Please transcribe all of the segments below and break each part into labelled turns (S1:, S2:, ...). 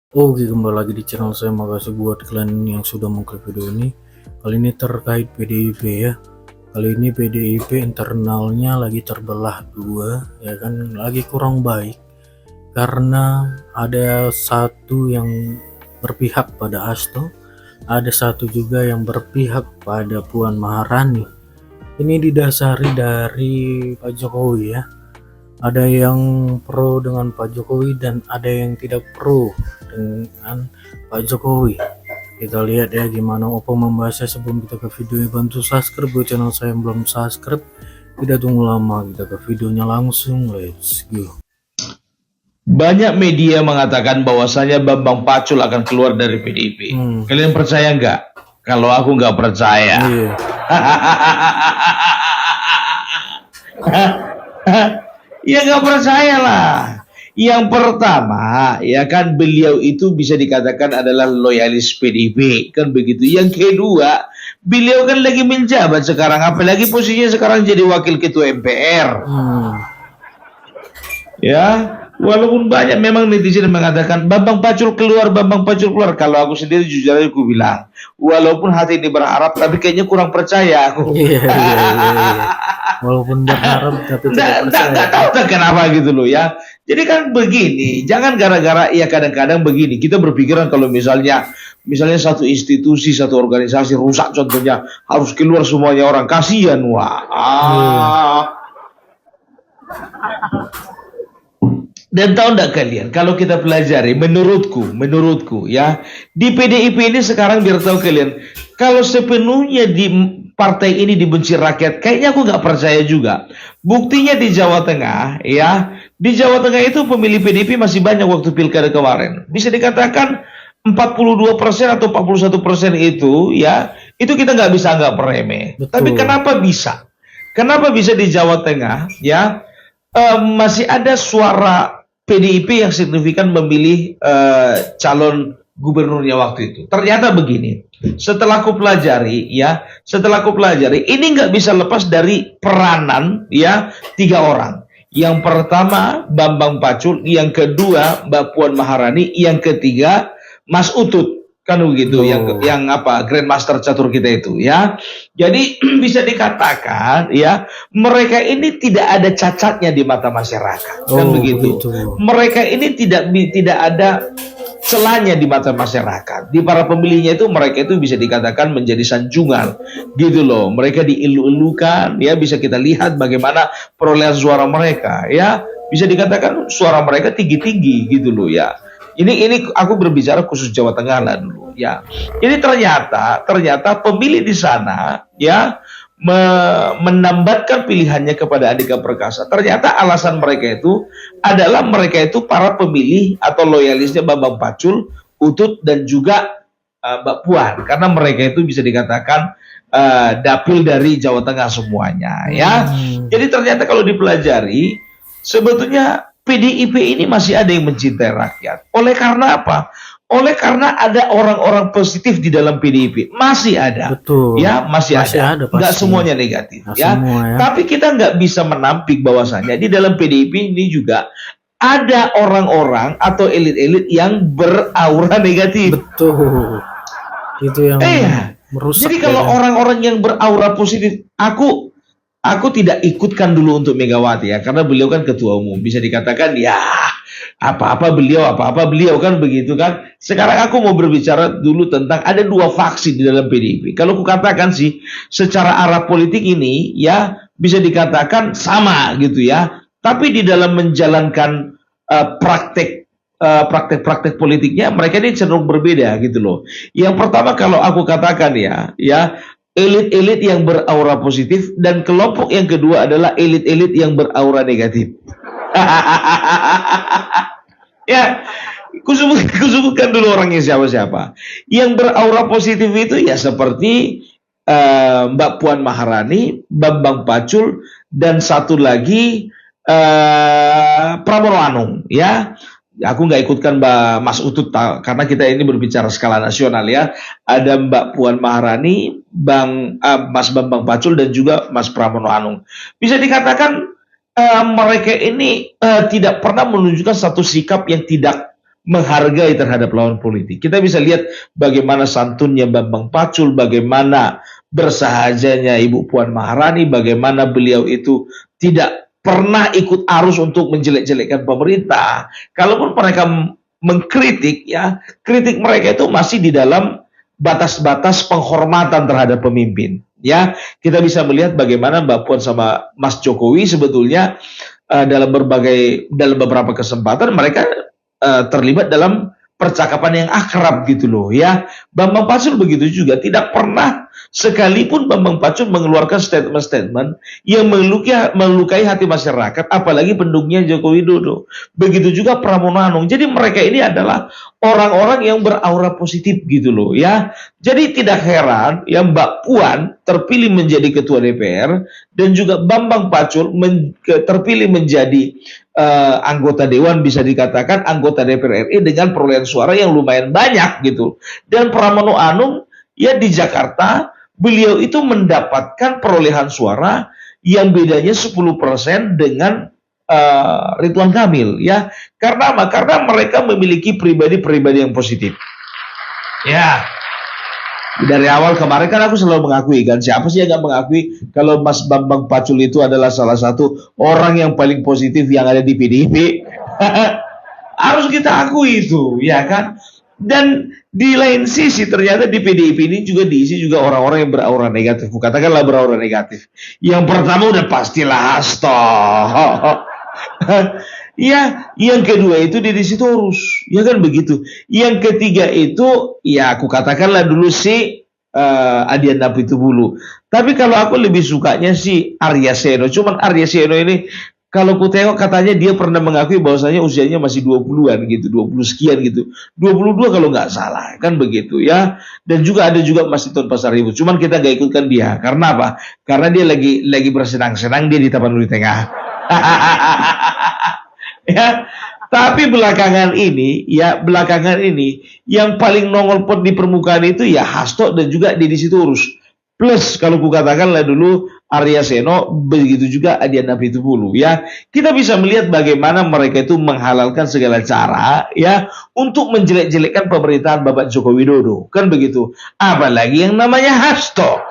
S1: Oke, kembali lagi di channel saya. Makasih buat kalian yang sudah mengklik video ini. Kali ini terkait PDIP ya. Kali ini PDIP internalnya lagi terbelah dua, ya kan, lagi kurang baik karena ada satu yang berpihak pada Hasto, ada satu juga yang berpihak pada Puan Maharani. Ini didasari dari Pak Jokowi ya. Ada yang pro dengan Pak Jokowi dan ada yang tidak pro dengan Pak Jokowi. Kita lihat ya gimana Oppo membahasnya. Sebelum kita ke videonya, bantu subscribe buat channel saya yang belum subscribe. Tidak tunggu lama, kita ke videonya langsung. Let's go.
S2: Banyak media mengatakan bahwasanya Bambang Pacul akan keluar dari PDIP. Kalian percaya nggak? Kalau aku nggak percaya.
S1: Iya.
S2: Ya nggak percaya lah. Yang pertama, ya kan, beliau itu bisa dikatakan adalah loyalis PDIP, kan begitu. Yang kedua, beliau kan lagi menjabat sekarang, apalagi posisinya sekarang jadi wakil ketua MPR. Ya, walaupun banyak memang netizen mengatakan Bambang Pacul keluar, Bambang Pacul keluar. Kalau aku sendiri jujur aja aku bilang, walaupun hati ini berharap, tapi kayaknya kurang percaya aku.
S1: Iya. Walaupun berharap tapi tidak percaya.
S2: Nggak tahu kenapa gitu loh ya. Jadi kan begini, jangan gara-gara ya kadang-kadang begini. Kita berpikiran kalau misalnya satu institusi, satu organisasi rusak contohnya harus keluar semuanya orang, kasihan wah. Dan tahu enggak kalian, kalau kita pelajari, menurutku ya, di PDIP ini sekarang biar tahu kalian, kalau sepenuhnya di partai ini dibenci rakyat, kayaknya aku nggak percaya juga. Buktinya di Jawa Tengah, ya, di Jawa Tengah itu pemilih PDIP masih banyak waktu pilkada kemarin. Bisa dikatakan 42% atau 41% itu, ya, itu kita nggak bisa anggap remeh.
S1: Betul.
S2: Tapi kenapa bisa? Kenapa bisa di Jawa Tengah, ya, masih ada suara PDIP yang signifikan memilih calon gubernurnya waktu itu. Ternyata begini, setelah aku pelajari, ini nggak bisa lepas dari peranan ya 3 orang. Yang pertama Bambang Pacul, yang kedua Mbak Puan Maharani, yang ketiga Mas Utut. Kan begitu, yang apa, Grandmaster catur kita itu ya. Jadi bisa dikatakan ya, mereka ini tidak ada cacatnya di mata masyarakat. Kan begitu. Mereka ini tidak ada celahnya di mata masyarakat. Di para pemilihnya itu, mereka itu bisa dikatakan menjadi sanjungan gitu loh. Mereka dielu-elukan ya, bisa kita lihat bagaimana perolehan suara mereka ya. Bisa dikatakan suara mereka tinggi-tinggi gitu loh ya. Ini aku berbicara khusus Jawa Tengah lah dulu ya. Jadi ternyata pemilih di sana ya menambatkan pilihannya kepada Andika Perkasa. Ternyata alasan mereka itu adalah mereka itu para pemilih atau loyalisnya Bambang Pacul, Utut dan juga Mbak Puan, karena mereka itu bisa dikatakan dapil dari Jawa Tengah semuanya ya. Jadi ternyata kalau dipelajari sebetulnya PDIP ini masih ada yang mencintai rakyat. Oleh karena apa? Oleh karena ada orang-orang positif di dalam PDIP. Masih ada.
S1: Betul.
S2: Ya, masih ada. Nggak semuanya negatif. Ya. Tapi kita nggak bisa menampik bahwasannya di dalam PDIP ini juga ada orang-orang atau elit-elit yang beraura negatif.
S1: Betul. Itu yang merusak.
S2: Jadi kalau orang-orang yang beraura positif, aku tidak ikutkan dulu untuk Megawati ya, karena beliau kan ketua umum, bisa dikatakan ya apa-apa beliau kan begitu kan. Sekarang aku mau berbicara dulu tentang ada 2 faksi di dalam PDIP. Kalau aku katakan sih secara arah politik ini ya bisa dikatakan sama gitu ya, tapi di dalam menjalankan praktek politiknya mereka ini cenderung berbeda gitu loh. Yang pertama kalau aku katakan ya elit-elit yang beraura positif, dan kelompok yang kedua adalah elit-elit yang beraura negatif. Ya, kusebutkan dulu orangnya siapa-siapa. Yang beraura positif itu ya seperti Mbak Puan Maharani, Bambang Pacul, dan satu lagi Pramono Anung ya. Aku nggak ikutkan Mbak Mas Utut karena kita ini berbicara skala nasional ya. Ada Mbak Puan Maharani, Mas Bambang Pacul, dan juga Mas Pramono Anung. Bisa dikatakan mereka ini tidak pernah menunjukkan satu sikap yang tidak menghargai terhadap lawan politik. Kita bisa lihat bagaimana santunnya Bambang Pacul, bagaimana bersahajanya Ibu Puan Maharani, bagaimana beliau itu tidak pernah ikut arus untuk menjelek-jelekkan pemerintah. Kalaupun mereka mengkritik, ya, kritik mereka itu masih di dalam batas-batas penghormatan terhadap pemimpin. Ya, kita bisa melihat bagaimana Mbak Puan sama Mas Jokowi sebetulnya dalam beberapa kesempatan mereka terlibat dalam percakapan yang akrab gitu loh, ya. Bambang Pacul begitu juga, tidak pernah sekalipun Bambang Pacul mengeluarkan statement-statement yang melukai hati masyarakat, apalagi pendukungnya Joko Widodo. Begitu juga Pramono Anung. Jadi mereka ini adalah orang-orang yang beraura positif gitu loh, ya. Jadi tidak heran ya Mbak Puan terpilih menjadi ketua DPR dan juga Bambang Pacul terpilih menjadi anggota dewan, bisa dikatakan anggota DPR RI dengan perolehan suara yang lumayan banyak gitu. Dan Pramono Anung ya di Jakarta beliau itu mendapatkan perolehan suara yang bedanya 10% dengan Ridwan Kamil, ya. Karena apa? Karena mereka memiliki pribadi-pribadi yang positif. Ya. Dari awal kemarin kan aku selalu mengakui kan, siapa sih yang nggak mengakui kalau Mas Bambang Pacul itu adalah salah satu orang yang paling positif yang ada di PDIP. Harus kita akui itu, ya kan? Dan di lain sisi ternyata di PDIP ini juga diisi juga orang-orang yang beraura negatif. Katakanlah beraura negatif. Yang pertama udah pastilah Hasto. Ya, yang kedua itu Deddy Sitorus, ya kan begitu. Yang ketiga itu, ya aku katakanlah dulu si Adian Apitupulu. Tapi kalau aku lebih sukanya si Arya Seno. Cuman Arya Seno ini, kalau ku tengok katanya dia pernah mengakui bahwasanya usianya masih 20-an gitu, 20 sekian gitu. 22 kalau nggak salah, kan begitu ya. Dan juga ada juga Mas Titon Pasaribu. Cuman kita nggak ikutkan dia. Karena apa? Karena dia lagi bersenang-senang dia di Tapanuli Tengah. Ya, tapi belakangan ini yang paling nongol pot di permukaan itu ya Hasto dan juga Deddy Sitorus. Plus kalau kukatakanlah dulu Arya Seno, begitu juga Adian Apitupulu, ya. Kita bisa melihat bagaimana mereka itu menghalalkan segala cara ya untuk menjelek-jelekkan pemerintahan Bapak Joko Widodo, kan begitu. Apalagi yang namanya Hasto.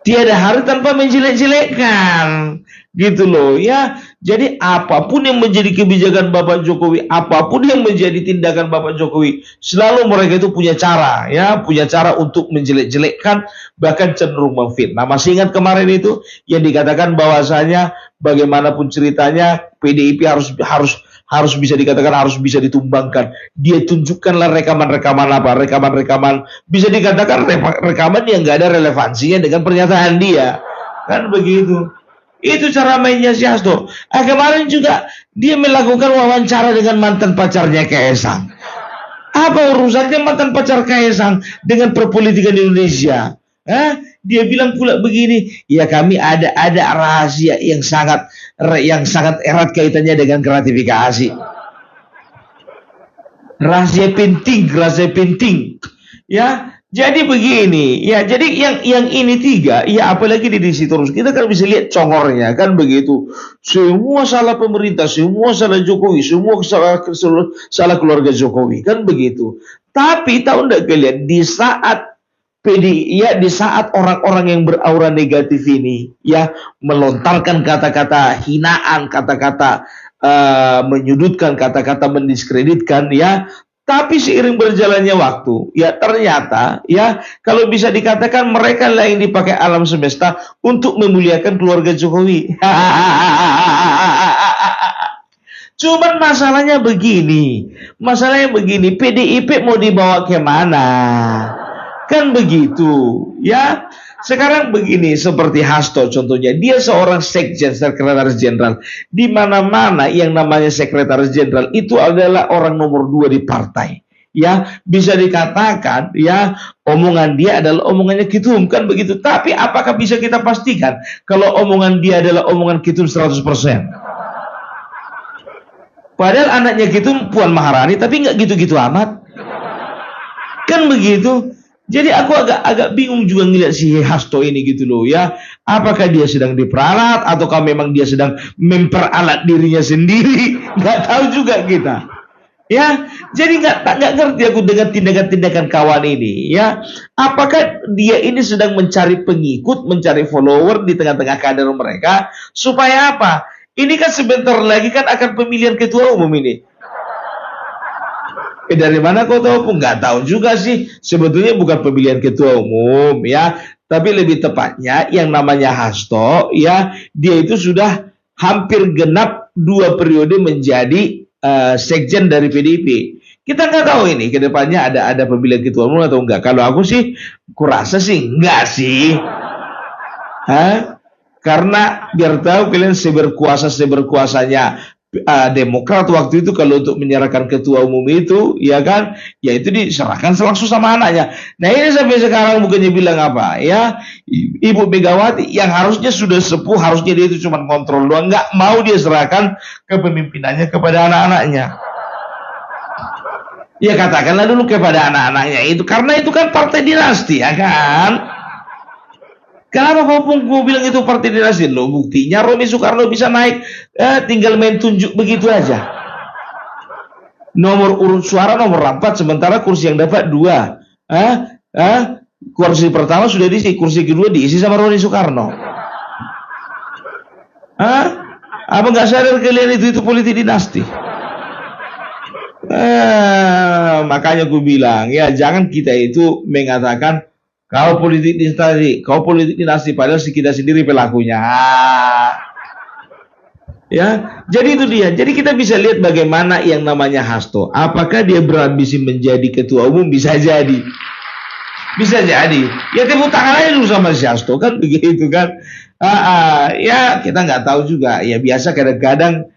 S2: Tiada hari tanpa menjelek-jelekkan, gitu loh, ya. Jadi apapun yang menjadi kebijakan Bapak Jokowi, apapun yang menjadi tindakan Bapak Jokowi, selalu mereka itu punya cara, ya, punya cara untuk menjelek-jelekkan, bahkan cenderung memfitnah. Masih ingat kemarin itu yang dikatakan bahwasanya bagaimanapun ceritanya PDIP harus bisa dikatakan harus bisa ditumbangkan. Dia tunjukkanlah rekaman-rekaman apa, rekaman-rekaman bisa dikatakan rekaman yang nggak ada relevansinya dengan pernyataan dia, kan begitu. Itu cara mainnya si Hasto. Kemarin juga dia melakukan wawancara dengan mantan pacarnya Kaesang. Apa urusannya mantan pacar Kaesang dengan perpolitikan Indonesia? Dia bilang pula begini, ya kami ada rahasia yang sangat erat kaitannya dengan gratifikasi. Rahasia penting. Ya, jadi begini, ya, jadi yang ini tiga, ya apalagi di Sitorus, kita kan bisa lihat congornya, kan begitu. Semua salah pemerintah, semua salah Jokowi, semua salah keluarga Jokowi, kan begitu. Tapi tahu enggak kalian, di saat orang-orang yang beraura negatif ini, ya, melontarkan kata-kata hinaan, kata-kata menyudutkan, kata-kata mendiskreditkan, ya. Tapi seiring berjalannya waktu, ya ternyata, ya kalau bisa dikatakan mereka lah yang dipakai alam semesta untuk memuliakan keluarga Jokowi. Cuman masalahnya begini, PDIP mau dibawa kemana? Kan begitu, ya. Sekarang begini, seperti Hasto contohnya, dia seorang sekjen, sekretaris jenderal. Di mana-mana yang namanya sekretaris jenderal itu adalah orang nomor 2 di partai. Ya, bisa dikatakan, ya, omongan dia adalah omongannya Ketum, kan begitu. Tapi apakah bisa kita pastikan kalau omongan dia adalah omongan Ketum 100%? Padahal anaknya Ketum Puan Maharani, tapi nggak gitu-gitu amat. Kan begitu. Jadi aku agak bingung juga ngeliat si Hasto ini gitu loh, ya. Apakah dia sedang diperalat ataukah memang dia sedang memperalat dirinya sendiri? Nggak tahu juga kita. Ya, jadi nggak ngerti aku dengan tindakan-tindakan kawan ini. Ya, apakah dia ini sedang mencari pengikut, mencari follower di tengah-tengah kader mereka supaya apa? Ini kan sebentar lagi kan akan pemilihan ketua umum ini. Dari mana kau tahu? Nggak tahu juga sih. Sebetulnya bukan pemilihan ketua umum ya, tapi lebih tepatnya yang namanya Hasto ya, dia itu sudah hampir genap 2 periode menjadi sekjen dari PDIP. Kita nggak tahu ini ke depannya ada pemilihan ketua umum atau enggak. Kalau aku sih kurasa sih enggak sih. Hah? Karena biar tahu kalian seberkuasanya Demokrat waktu itu kalau untuk menyerahkan ketua umum itu, ya kan, ya itu diserahkan langsung sama anaknya. Nah ini sampai sekarang bukannya bilang apa, ya Ibu Megawati yang harusnya sudah sepuh, harusnya dia itu cuma kontrol doang, nggak mau dia serahkan kepemimpinannya kepada anak-anaknya. Ya katakanlah dulu kepada anak-anaknya itu, karena itu kan partai dinasti, ya kan. Kenapa kau bilang itu partai dinasti? Loh, buktinya Romi Soekarno bisa naik, tinggal main tunjuk begitu aja. Nomor urut suara nomor 4, sementara kursi yang dapat 2. Kursi pertama sudah diisi, kursi kedua diisi sama Romi Soekarno. Apa nggak sadar kalian itu politik dinasti? Makanya gue bilang, ya jangan kita itu mengatakan kau politik dinasti, padahal kita sendiri pelakunya. Ya, jadi itu dia. Jadi kita bisa lihat bagaimana yang namanya Hasto. Apakah dia berambisi menjadi ketua umum? Bisa jadi. Bisa jadi. Ya tepuk tangan aja dulu sama si Hasto kan begitu kan. Ya kita nggak tahu juga. Ya biasa kadang-kadang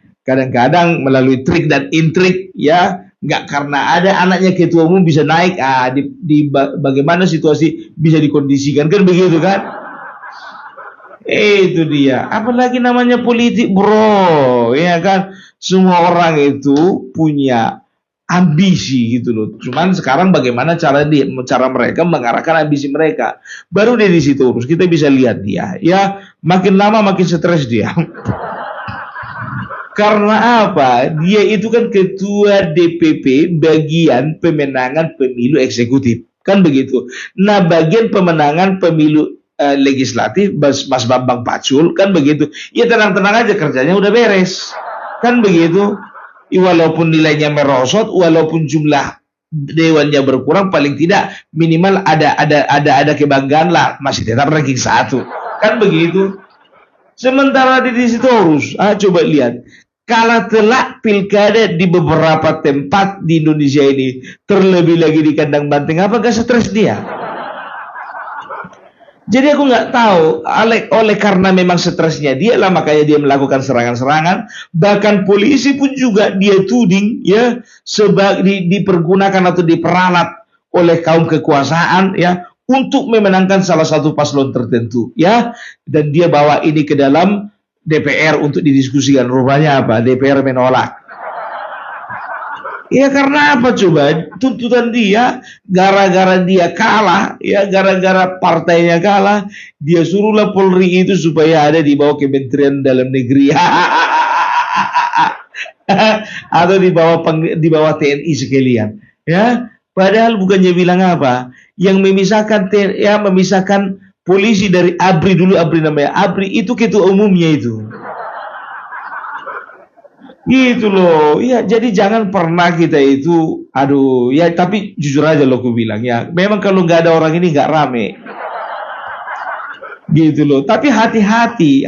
S2: melalui trik dan intrik ya. Nggak karena ada anaknya ketua umum bisa naik, di bagaimana situasi bisa dikondisikan kan begitu kan? Itu dia. Apalagi namanya politik bro, ya kan? Semua orang itu punya ambisi gitu loh. Cuman sekarang bagaimana cara mereka mengarahkan ambisi mereka. Baru dari situ terus kita bisa lihat dia. Ya makin lama makin stres dia. Karena apa? Dia itu kan ketua DPP bagian pemenangan pemilu eksekutif. Kan begitu. Nah bagian pemenangan pemilu legislatif Mas Bambang Pacul kan begitu. Ya tenang-tenang aja kerjanya udah beres. Kan begitu. Walaupun nilainya merosot, walaupun jumlah dewannya berkurang, paling tidak minimal ada kebanggaan lah, masih tetap ranking 1. Kan begitu. Sementara di situ harus coba lihat. Kalah telak pilkada di beberapa tempat di Indonesia ini, terlebih lagi di kandang banteng, apa gak stres dia? Jadi aku nggak tahu, oleh karena memang stresnya dia lah, makanya dia melakukan serangan-serangan. Bahkan polisi pun juga dia tuding ya dipergunakan atau diperalat oleh kaum kekuasaan ya untuk memenangkan salah satu paslon tertentu ya, dan dia bawa ini ke dalam DPR untuk didiskusikan. Rupanya apa? DPR menolak. Ya karena apa coba? Tuntutan dia gara-gara dia kalah, ya gara-gara partainya kalah, dia suruhlah Polri itu supaya ada di bawah Kementerian Dalam Negeri. Atau di bawah TNI sekalian. Ya, padahal bukannya bilang apa? Yang memisahkan polisi dari ABRI dulu, ABRI namanya. ABRI itu ketua umumnya itu. Gitu loh. Ya, jadi jangan pernah kita itu, ya tapi jujur aja loh aku bilang ya. Memang kalau nggak ada orang ini nggak rame. Gitu loh. Tapi hati-hati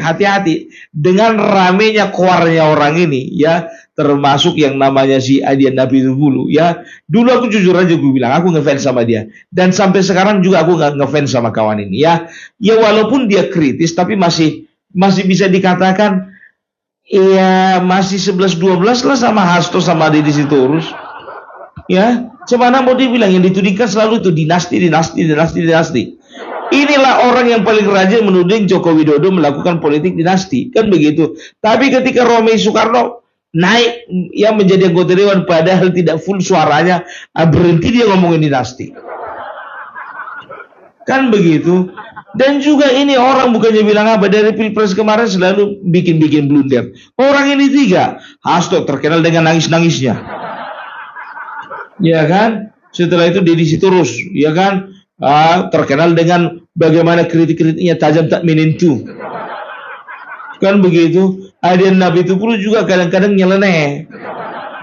S2: dengan ramenya keluarnya orang ini ya, termasuk yang namanya si Adian Nabi dulu ya. Dulu aku jujur aja gue bilang aku ngefans sama dia, dan sampai sekarang juga aku nggak ngefans sama kawan ini ya. Ya walaupun dia kritis tapi masih bisa dikatakan ya masih 11-12 lah sama Hasto sama Deddy Sitorus. Ya, cemana mau dibilang yang ditudingkan selalu itu dinasti. Inilah orang yang paling rajin menuding Joko Widodo melakukan politik dinasti, kan begitu. Tapi ketika Romi Soekarno naik ya menjadi anggota dewan padahal tidak full suaranya, berhenti dia ngomongin dinasti. Kan begitu. Dan juga ini orang bukannya bilang apa, dari Pilpres kemarin selalu bikin blunder. Orang ini 3, Hasto terkenal dengan nangis-nangisnya. ya kan? Setelah itu Deddy Sitorus, ya kan? Terkenal dengan bagaimana kritik-kritiknya tajam tak menentu. Kan begitu. Adian Nabi Tupulu juga kadang-kadang nyeleneh.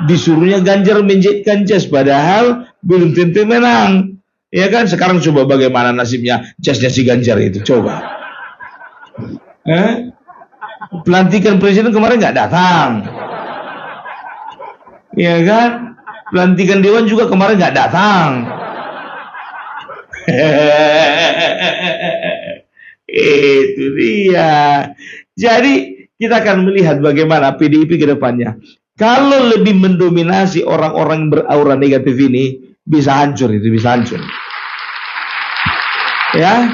S2: Disuruhnya Ganjar menjadikan jas, padahal belum tentu menang. Ya kan? Sekarang coba bagaimana nasibnya jasnya si Ganjar itu, coba. Pelantikan presiden kemarin nggak datang. Ya kan? Pelantikan dewan juga kemarin nggak datang. Itu dia. Jadi kita akan melihat bagaimana PDIP ke depannya. Kalau lebih mendominasi orang-orang beraura negatif ini, bisa hancur itu, bisa hancur. Ya,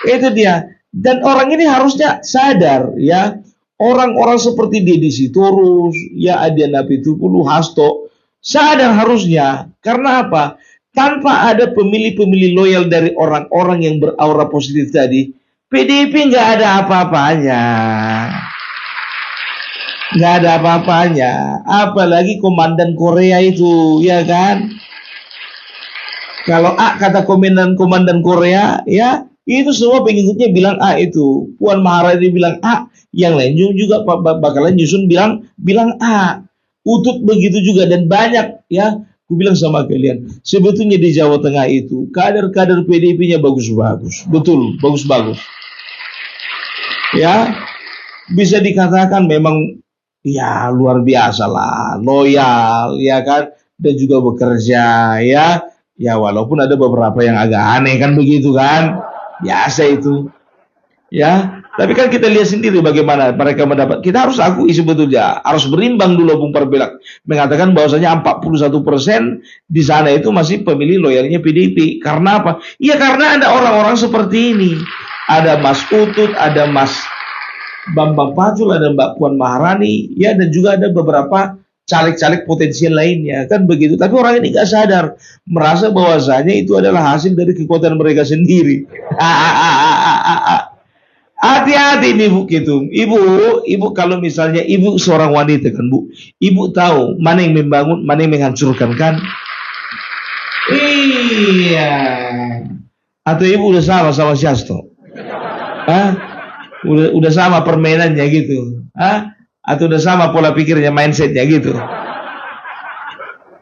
S2: itu dia. Dan orang ini harusnya sadar, ya. Orang-orang seperti Deddy Sitorus, ya Adian Apitupulu, Hasto, sadar harusnya. Karena apa? Tanpa ada pemilih-pemilih loyal dari orang-orang yang beraura positif tadi, PDIP nggak ada apa-apanya. Nggak ada apa-apanya. Apalagi komandan Korea itu, ya kan? Kalau A kata komandan Korea, ya itu semua pengikutnya bilang A itu. Puan Maharani bilang A, yang lain juga bakalan nyusun bilang A. Utut begitu juga, dan banyak, ya. Aku bilang sama kalian, sebetulnya di Jawa Tengah itu kader-kader PDIP-nya bagus-bagus, betul, bagus-bagus. Ya, bisa dikatakan memang ya luar biasa lah, loyal, ya kan, dan juga bekerja, ya. Ya walaupun ada beberapa yang agak aneh kan begitu kan, biasa itu. Ya, tapi kan kita lihat sendiri bagaimana mereka mendapat. Kita harus akui sebetulnya, harus berimbang dulu Bung Perbelak mengatakan bahwasanya 41% di sana itu masih pemilih loyalnya PDIP. Karena apa? Ya karena ada orang-orang seperti ini. Ada Mas Utut, ada Mas Bambang Pacul, ada Mbak Puan Maharani, ya, dan juga ada beberapa caleg-caleg potensial lainnya, kan begitu. Tapi orang ini nggak sadar, merasa bahwasanya itu adalah hasil dari kekuatan mereka sendiri. Hati-hati nih Bu gitu. Ibu kalau misalnya ibu seorang wanita kan Bu, ibu tahu mana yang membangun, mana yang menghancurkan kan? Iya. Atau ibu udah sama si Hasto? Udah sama permainannya gitu? Atau udah sama pola pikirnya, mindsetnya gitu?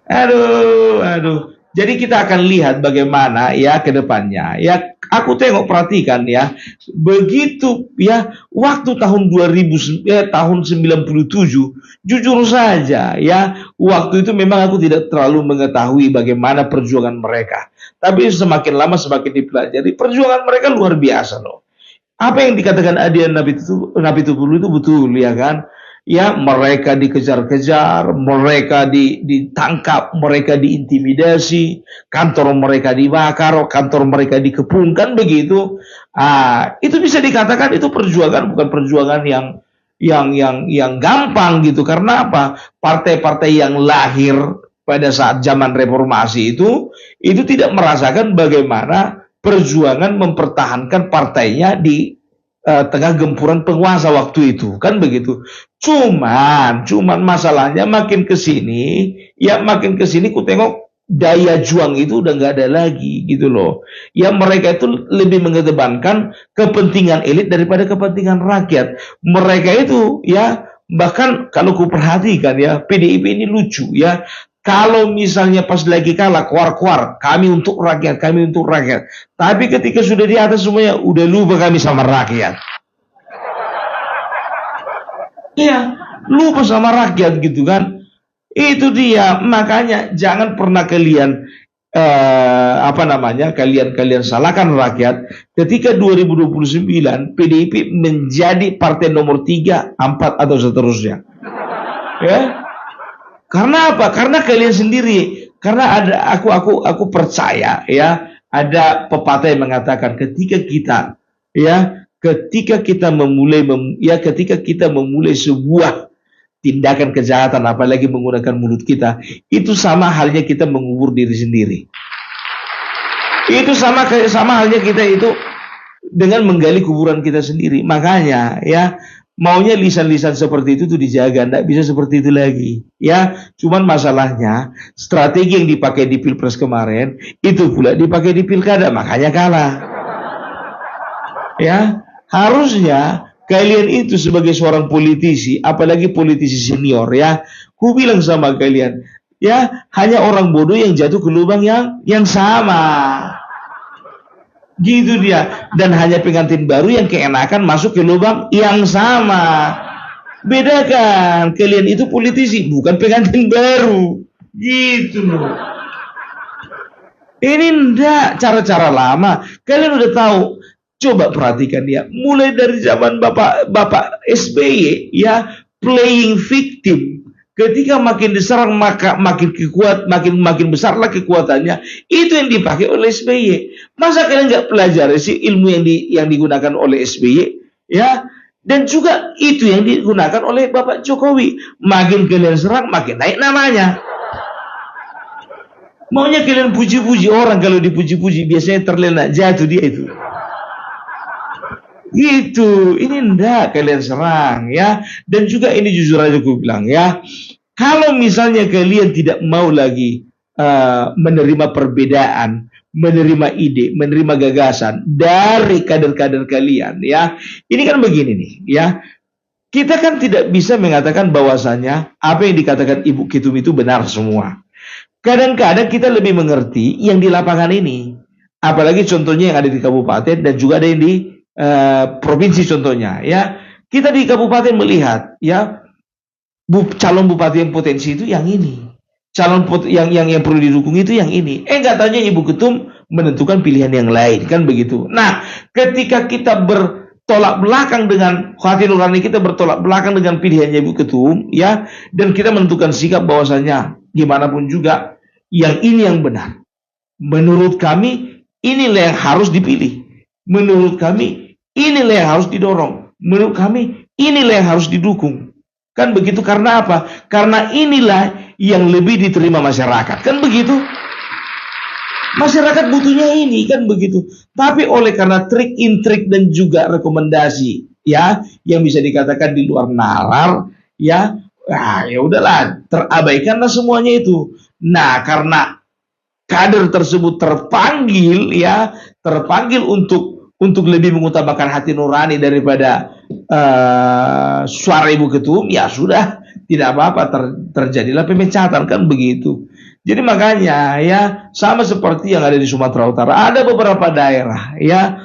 S2: Aduh. Jadi kita akan lihat bagaimana ya ke depannya. Ya, aku perhatikan ya. Begitu ya waktu tahun 97, jujur saja ya, waktu itu memang aku tidak terlalu mengetahui bagaimana perjuangan mereka. Tapi semakin lama semakin dipelajari, perjuangan mereka luar biasa loh. Apa yang dikatakan Adian Nabi Tupulu itu betul, ya kan? Ya, mereka dikejar-kejar, mereka ditangkap, mereka diintimidasi, kantor mereka dibakar, kantor mereka dikepung, kan begitu. Itu bisa dikatakan itu perjuangan, bukan perjuangan yang gampang gitu. Karena apa? Partai-partai yang lahir pada saat zaman reformasi itu tidak merasakan bagaimana perjuangan mempertahankan partainya di tengah gempuran penguasa waktu itu, kan begitu. Cuman masalahnya makin kesini ku tengok daya juang itu udah nggak ada lagi gitu loh. Ya mereka itu lebih mengedepankan kepentingan elit daripada kepentingan rakyat. Mereka itu ya, bahkan kalau ku perhatikan ya, PDIP ini lucu ya. Kalau misalnya pas lagi kalah, kuar-kuar, kami untuk rakyat. Tapi ketika sudah di atas semuanya, udah lupa kami sama rakyat. Iya, lupa sama rakyat gitu kan. Itu dia, makanya jangan pernah kalian kalian salahkan rakyat ketika 2029 PDIP menjadi partai nomor 3, 4 atau seterusnya. Ya. Karena apa? Karena kalian sendiri. Karena ada aku percaya ya, ada pepatah yang mengatakan ketika kita memulai sebuah tindakan kejahatan, apalagi menggunakan mulut kita, itu sama halnya kita mengubur diri sendiri. Itu sama halnya kita itu dengan menggali kuburan kita sendiri. Makanya ya, maunya lisan-lisan seperti itu tuh dijaga, nggak bisa seperti itu lagi. Ya, cuman masalahnya strategi yang dipakai di Pilpres kemarin itu pula dipakai di Pilkada, makanya kalah. Ya, harusnya kalian itu sebagai seorang politisi, apalagi politisi senior ya, ku bilang sama kalian, ya hanya orang bodoh yang jatuh ke lubang yang sama. Gitu dia. Dan hanya pengantin baru yang keenakan masuk ke lubang yang sama. Bedakan, kalian itu politisi, bukan pengantin baru. Gitu loh. Ini enggak cara-cara lama. Kalian udah tahu. Coba perhatikan dia. Mulai dari zaman Bapak SBY ya, playing victim. Ketika makin diserang maka makin besarlah kekuatannya. Itu yang dipakai oleh SBY. Masa kalian nggak pelajari sih ilmu yang digunakan oleh SBY ya? Dan juga itu yang digunakan oleh Bapak Jokowi. Makin kalian serang makin naik namanya. Maunya kalian puji-puji orang, kalau dipuji-puji biasanya terlena, jatuh dia itu. Gitu, ini enggak kalian serang ya. Dan juga ini jujur aja gue bilang ya, kalau misalnya kalian tidak mau lagi menerima perbedaan, menerima ide, menerima gagasan dari kader-kader kalian ya, ini kan begini nih ya, kita kan tidak bisa mengatakan bahwasanya apa yang dikatakan Ibu Ketum itu benar semua. Kadang-kadang kita lebih mengerti yang di lapangan ini, apalagi contohnya yang ada di kabupaten dan juga ada yang di provinsi contohnya ya. Kita di kabupaten melihat ya, calon bupati yang potensi itu yang ini, calon yang perlu didukung itu yang ini. Nggak tanya Ibu Ketum menentukan pilihan yang lain, kan begitu. Nah, ketika kita bertolak belakang dengan hati nurani kita, bertolak belakang dengan pilihannya Ibu Ketum ya, dan kita menentukan sikap bahwasanya gimana pun juga yang ini yang benar. Menurut kami inilah yang harus dipilih. Menurut kami inilah yang harus didorong. Menurut kami inilah yang harus didukung. Kan begitu, karena apa? Karena inilah yang lebih diterima masyarakat. Kan begitu? Masyarakat butuhnya ini, kan begitu. Tapi oleh karena trik-intrik dan juga rekomendasi ya, yang bisa dikatakan di luar nalar ya, ya udahlah, terabaikanlah semuanya itu. Nah, karena kader tersebut terpanggil ya, terpanggil untuk lebih mengutamakan hati nurani daripada suara Ibu Ketum, ya sudah, tidak apa-apa, terjadilah pemecatan, kan begitu. Jadi makanya ya, sama seperti yang ada di Sumatera Utara, ada beberapa daerah ya,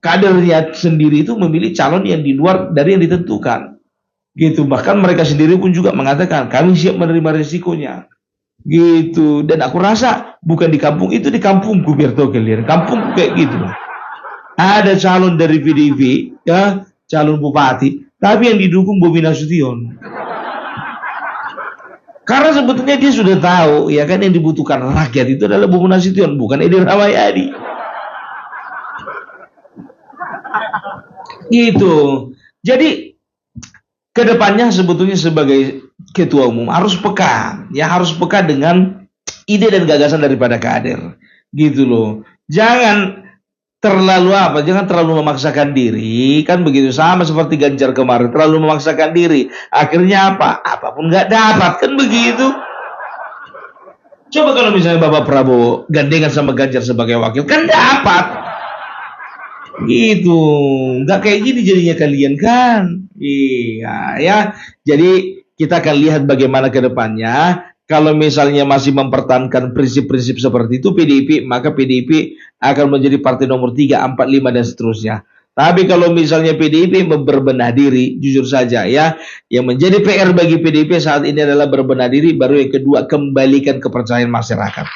S2: kadernya sendiri itu memilih calon yang di luar dari yang ditentukan. Gitu, bahkan mereka sendiri pun juga mengatakan kami siap menerima risikonya. Gitu. Dan aku rasa bukan di kampung itu, di kampungku biar tahu kalian, kampung kayak gitu. Ada calon dari PDIP ya, calon bupati, tapi yang didukung Bobi Nasution. Karena sebetulnya dia sudah tahu ya kan, yang dibutuhkan rakyat itu adalah Bobi Nasution, bukan Edi Rahmayadi. Gitu. Jadi kedepannya sebetulnya sebagai ketua umum harus peka, ya harus peka dengan ide dan gagasan daripada kader, gitu loh. Jangan terlalu memaksakan diri, kan begitu, sama seperti Ganjar kemarin, terlalu memaksakan diri, akhirnya apa? Apapun nggak dapat, kan begitu. Coba kalau misalnya Bapak Prabowo gandengan sama Ganjar sebagai wakil, kan dapat. Gitu, nggak kayak gini jadinya kalian kan. Iya ya, jadi kita akan lihat bagaimana ke depannya. Kalau misalnya masih mempertahankan prinsip-prinsip seperti itu PDIP, maka PDIP akan menjadi partai nomor 3, 4, 5 dan seterusnya. Tapi kalau misalnya PDIP berbenah diri, jujur saja ya, yang menjadi PR bagi PDIP saat ini adalah berbenah diri, baru yang kedua kembalikan kepercayaan masyarakat.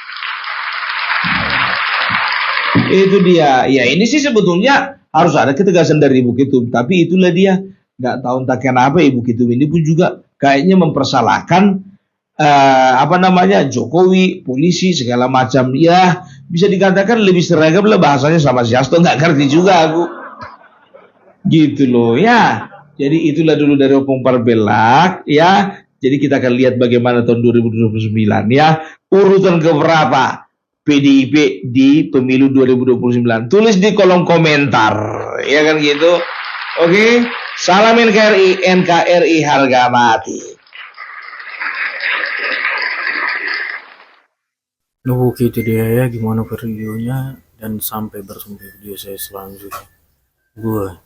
S2: Itu dia. Ya ini sih sebetulnya harus ada ketegasan dari Ibu Ketum, tapi itulah dia. Nggak tahu entah kenapa Ibu Ketum ini pun juga kayaknya mempersalahkan Jokowi, polisi, segala macam. Ya bisa dikatakan lebih seragam lah bahasanya sama si Hasto, nggak ngerti juga aku. Gitu loh ya. Jadi itulah dulu dari Opung Parbelak ya. Jadi kita akan lihat bagaimana tahun 2029 ya. Urutan keberapa PDIP di pemilu 2029. Tulis di kolom komentar, ya kan gitu. Oke, salam NKRI, NKRI harga mati.
S1: Nah, gitu dia ya gimana videonya, dan sampai bertemu di video saya selanjutnya. Gua